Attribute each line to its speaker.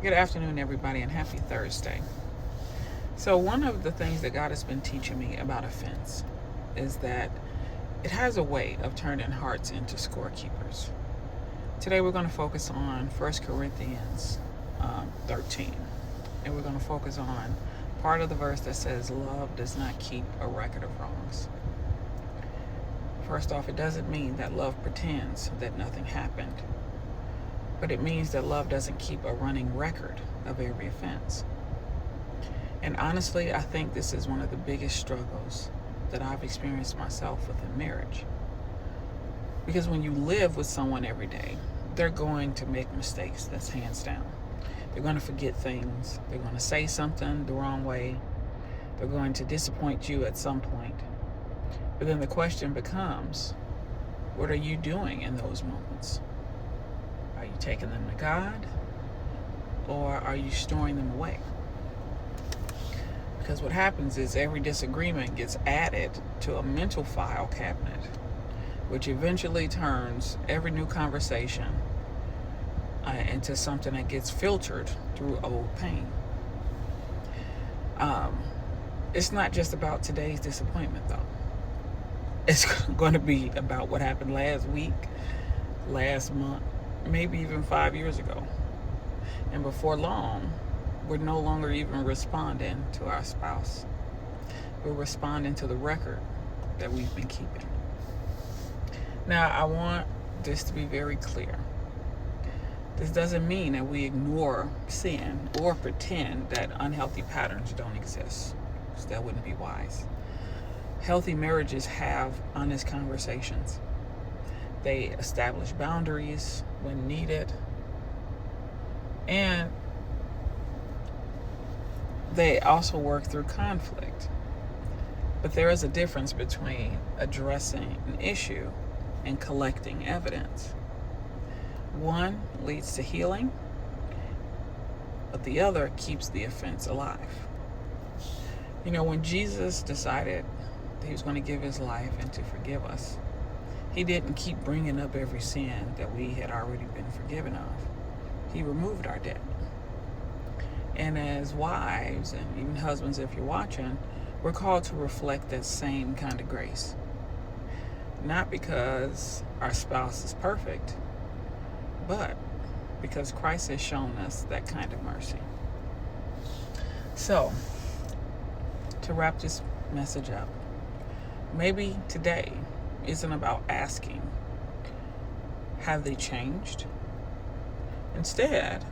Speaker 1: Good afternoon, everybody, and happy Thursday. So, one of the things that God has been teaching me about offense is that it has a way of turning hearts into scorekeepers. Today, we're going to focus on 1 Corinthians 13, and we're going to focus on part of the verse that says, "Love does not keep a record of wrongs." First off, it doesn't mean that love pretends that nothing happened, but it means that love doesn't keep a running record of every offense. And honestly, I think this is one of the biggest struggles that I've experienced myself within marriage. Because when you live with someone every day, they're going to make mistakes, that's hands down. They're going to forget things. They're going to say something the wrong way. They're going to disappoint you at some point. But then the question becomes, what are you doing in those moments? Are you taking them to God, or are you storing them away? Because what happens is every disagreement gets added to a mental file cabinet, which eventually turns every new conversation into something that gets filtered through old pain. It's not just about today's disappointment, though. It's going to be about what happened last week, last month, maybe even 5 years ago. And before long, we're no longer even responding to our spouse. We're responding to the record that we've been keeping. Now, I want this to be very clear. This doesn't mean that we ignore sin or pretend that unhealthy patterns don't exist, because that wouldn't be wise. Healthy marriages have honest conversations. They establish boundaries when needed, and they also work through conflict. But there is a difference between addressing an issue and collecting evidence. One leads to healing, but the other keeps the offense alive. You know, when Jesus decided that he was going to give his life and to forgive us, he didn't keep bringing up every sin that we had already been forgiven of. He removed our debt. And as wives, and even husbands if you're watching, we're called to reflect that same kind of grace. Not because our spouse is perfect, but because Christ has shown us that kind of mercy. So, to wrap this message up, maybe today isn't about asking, have they changed? Instead,